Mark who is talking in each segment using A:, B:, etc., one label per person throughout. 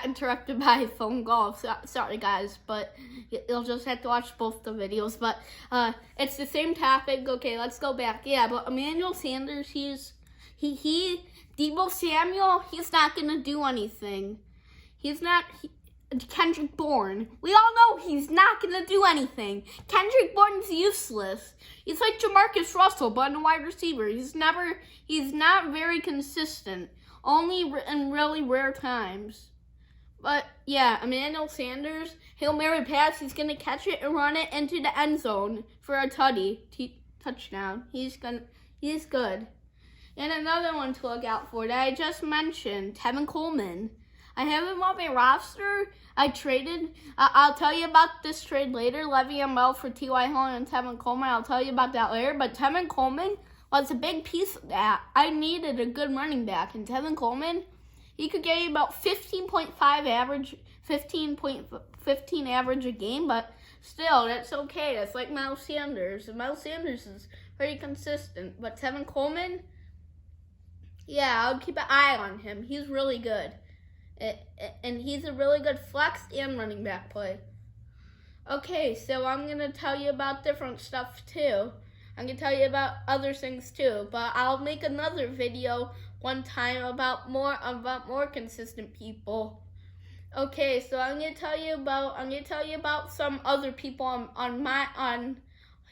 A: Interrupted by phone call. Sorry guys, but you'll just have to watch both the videos. But it's the same topic. Okay, let's go back. Yeah, but Emmanuel Sanders, Deebo Samuel, he's not gonna do anything. Kendrick Bourne, we all know he's not gonna do anything. Kendrick Bourne's useless. He's like Jamarcus Russell, but a wide receiver. He's not very consistent. Only in really rare times. But yeah, Emmanuel Sanders, Hail Mary pass, he's gonna catch it and run it into the end zone for a touchdown. He's good. And another one to look out for that I just mentioned, Tevin Coleman. I have him on my roster. I'll tell you about this trade later. Le'Veon Bell for T.Y. Hilton and Tevin Coleman. I'll tell you about that later. But Tevin Coleman was a big piece of that. I needed a good running back. And Tevin Coleman, he could get you about 15.5 average, 15 average a game. But still, that's okay. That's like Miles Sanders. And Miles Sanders is very consistent. But Tevin Coleman, yeah, I would keep an eye on him. He's really good. And he's a really good flex and running back play. Okay, so I'm going to tell you about different stuff too. I'm going to tell you about other things too. But I'll make another video one time about more consistent people. Okay, so I'm going to tell you about some other people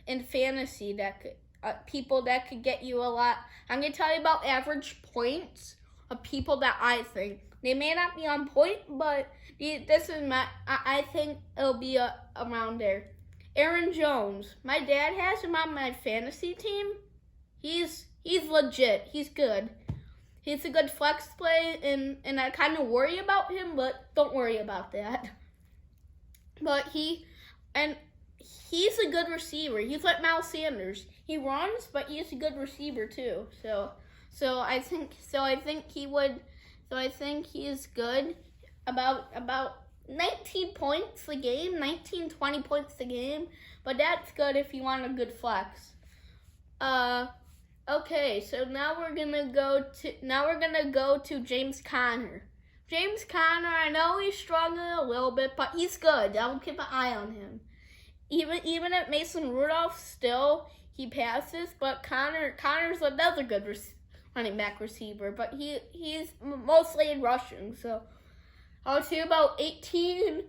A: in fantasy that could, people that could get you a lot. I'm going to tell you about average points of people that I think. They may not be on point, but I think it'll be around there. Aaron Jones. My dad has him on my fantasy team. He's legit. He's good. He's a good flex play, and I kind of worry about him, but don't worry about that. But he's a good receiver. He's like Miles Sanders. He runs, but he's a good receiver too. So I think he is good. About 19 points a game, 19, 20 points a game. But that's good if you want a good flex. Okay, so now we're gonna go to James Conner. James Conner, I know he's struggling a little bit, but he's good. I will keep an eye on him. Even at Mason Rudolph, still he passes, but Conner's another good running back receiver, but he's mostly in rushing. So I'll see about 18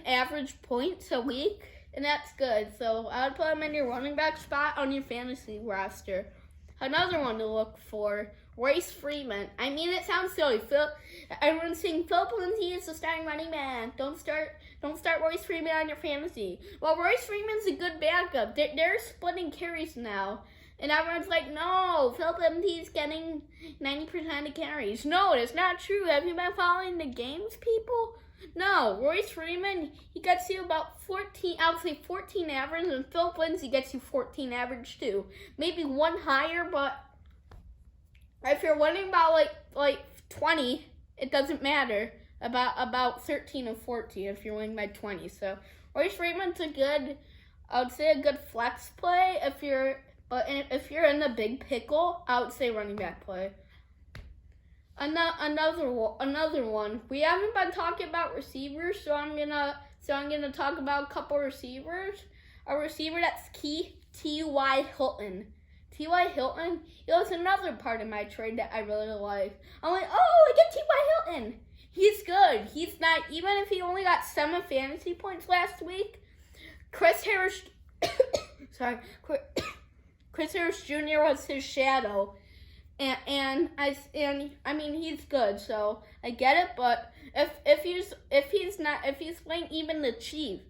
A: average points a week, and that's good. So I would put him in your running back spot on your fantasy roster. Another one to look for, Royce Freeman. I mean, it sounds silly. Everyone's saying Philip Lindsay is the starting running back. Don't start Royce Freeman on your fantasy. Well, Royce Freeman's a good backup. They're splitting carries now. And everyone's like, no, Philip Lindsay's getting 90% of carries. No, that's not true. Have you been following the games, people? No, Royce Freeman, he gets you about 14 average, and Philip Lindsay gets you 14 average too. Maybe one higher, but if you're winning about like 20, it doesn't matter. About 13 or 14 if you're winning by 20. So Royce Freeman's I would say a good flex play if you're in the big pickle. I would say running back play. Another one. We haven't been talking about receivers, so I'm gonna talk about a couple receivers. A receiver that's key, T.Y. Hilton. T.Y. Hilton, it was another part of my trade that I really like. I'm like, oh, I get T.Y. Hilton. He's good. He's not, even if he only got 7 fantasy points last week. Chris Harris Jr. was his shadow. And I mean he's good, so I get it. But if he's playing even the Chiefs,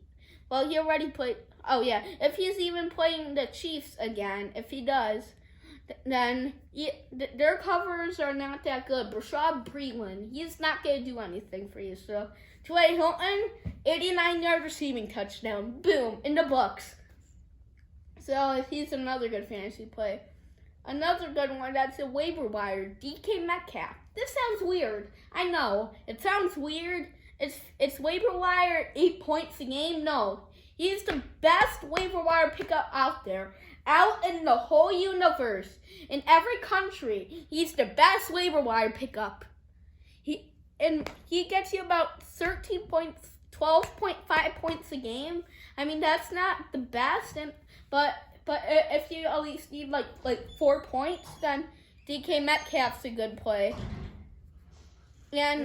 A: well, he already played. Oh yeah, if he's even playing the Chiefs again, if he does, then their covers are not that good. Rashad Breeland, he's not gonna do anything for you. So T.Y. Hilton, 89-yard receiving touchdown, boom, in the books. So he's another good fantasy play. Another good one that's a waiver wire, DK Metcalf. This sounds weird. I know. It sounds weird. It's waiver wire 8 points a game. No. He's the best waiver wire pickup out there. Out in the whole universe. In every country. He's the best waiver wire pickup. and he gets you about 13 points, 12.5 points a game. I mean, that's not the best, but if you at least need like 4 points, then DK Metcalf's a good play. And